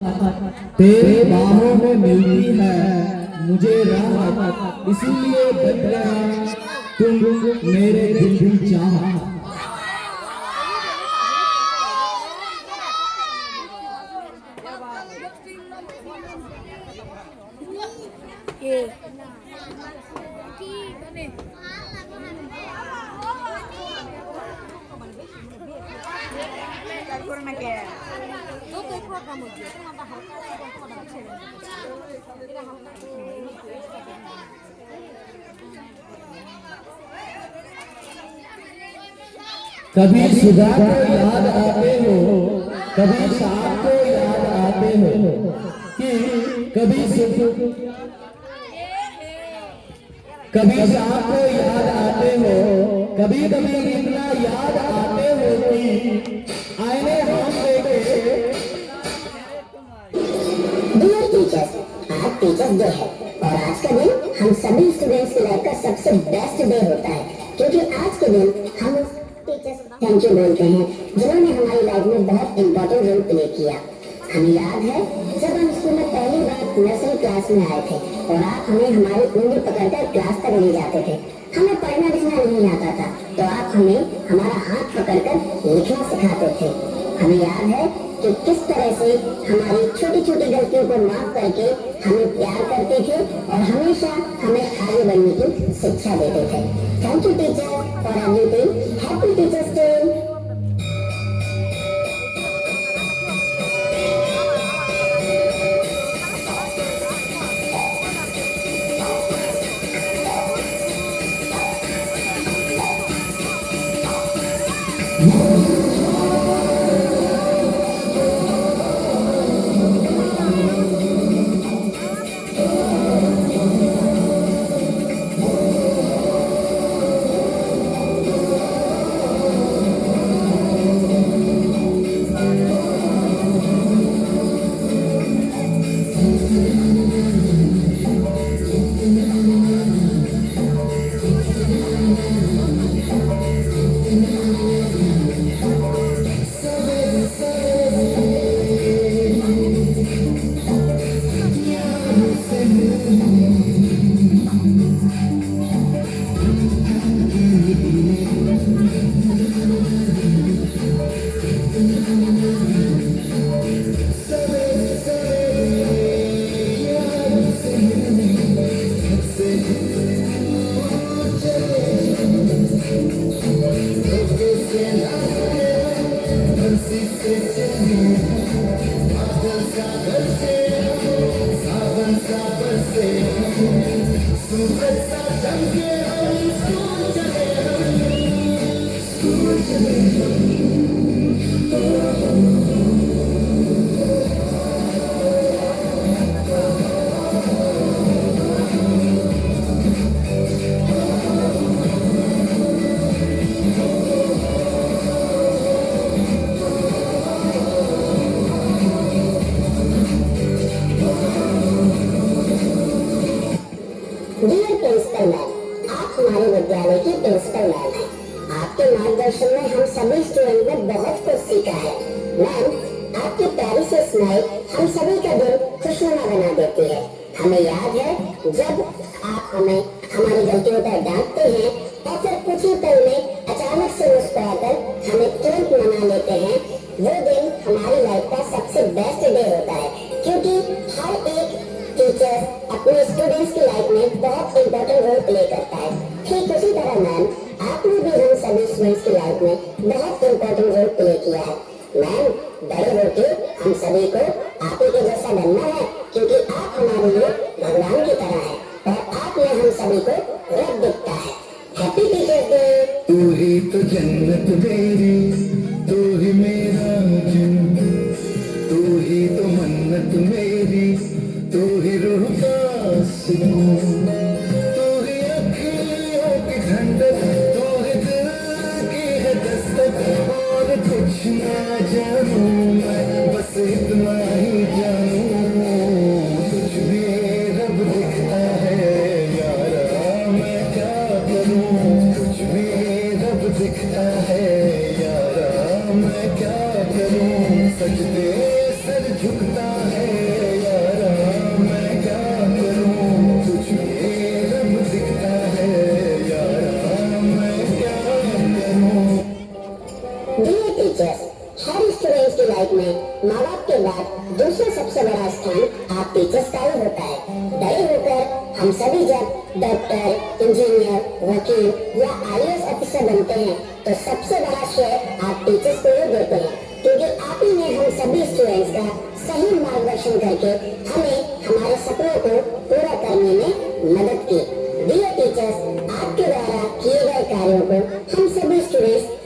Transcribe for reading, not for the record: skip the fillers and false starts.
तेरी बाहों में मिलती है मुझे राहत, इसीलिए बन गया तुम मेरे दिल की चाहत। कभी सुबह को याद आते हो, कभी शाम को याद आते हो, कि कभी कभी शाम को याद आते हो, कभी कभी इतना याद आते हो कि आईने हाथ लेके। डियर टीचर्स, आज टीचर्स डे है और आज का दिन हम सभी स्टूडेंट्स की लाइफ का सबसे बेस्ट डे होता है, क्योंकि आज के दिन हम टीचर्स थैंक यू बोलते हैं जिन्होंने हमारी लाइफ में बहुत इंपॉर्टेंट रोल प्ले किया। हमें याद है जब हम स्कूल में पहली बार नर्सरी क्लास में आए थे और आप हमें हमारी उंगली पकड़कर क्लास तक ले जाते थे। हमें पढ़ना लिखना नहीं आता था तो आप हमें हमारा हाथ पकड़कर लिखना सिखाते थे। हमें याद है कि किस तरह से हमारी छोटी छोटी गलतियों को माफ करके हमें प्यार करते थे और हमेशा हमें आगे बढ़ने की शिक्षा देते थे। Thank you teacher for everything. Happy teachers day. Dear principal ma'am, आप हमारे विद्यालय की प्रिंसिपल मैम हैं। आपके मार्गदर्शन में हम सभी स्टूडेंट ने बहुत कुछ सीखा है। मैम, आपकी प्यारी से स्माइल हम सभी का दिल खुशनुमा बना देती है। हमें याद है जब आप हमें हमारी गलतियों पर डांटते हैं और फिर कुछ ही पल में अचानक से मुस्कुराकर हमें तुरंत मना लेते हैं। वो दिन हमारी लाइफ का सबसे बेस्ट डे होता है, क्योंकि हर एक टीचर अपने स्टूडेंट्स की लाइफ में बहुत इंपॉर्टेंट रोल प्ले करता है। ठीक उसी तरह मैम, आपने भी हम सभी स्टूडेंट्स की लाइफ में बहुत इंपॉर्टेंट रोल प्ले किया है। मैम, बड़े होकर हम सभी को आप ही के जैसा बनना है, क्योंकि आप हमारे लिए भगवान की तरह है और आप में हम सभी को रब दिखता है। Happy teachers day. तू ही तो जन्नत मेरी, तू ही मेरा जन्नत, तू ही तो मन्नत मेरी, तू ही रूह का सुकून, तू ही अखियों की ठंडक, तू ही दिल की है दस्तक। और कुछ ना जानूं मैं, बस इतना ही जानूं, कुछ भी रब दिखता है यारा, मैं क्या करूं। कुछ भी रब दिखता है यारा, मैं क्या करूं। सजदे सर झुकता है दूसरा सबसे बड़ा स्थान आप टीचर्स का ही होता है। बड़े होकर हम सभी जब डॉक्टर, इंजीनियर, वकील या IAS ऑफिसर बनते हैं तो सबसे बड़ा श्रेय आप टीचर्स को ही देते हैं, क्योंकि आप ही ने हम सभी स्टूडेंट्स का सही मार्गदर्शन करके हमें हमारे सपनों को पूरा करने में मदद की। डियर टीचर्स, आपके द्वारा किए गए कार्यों को हम सभी स्टूडेंट्स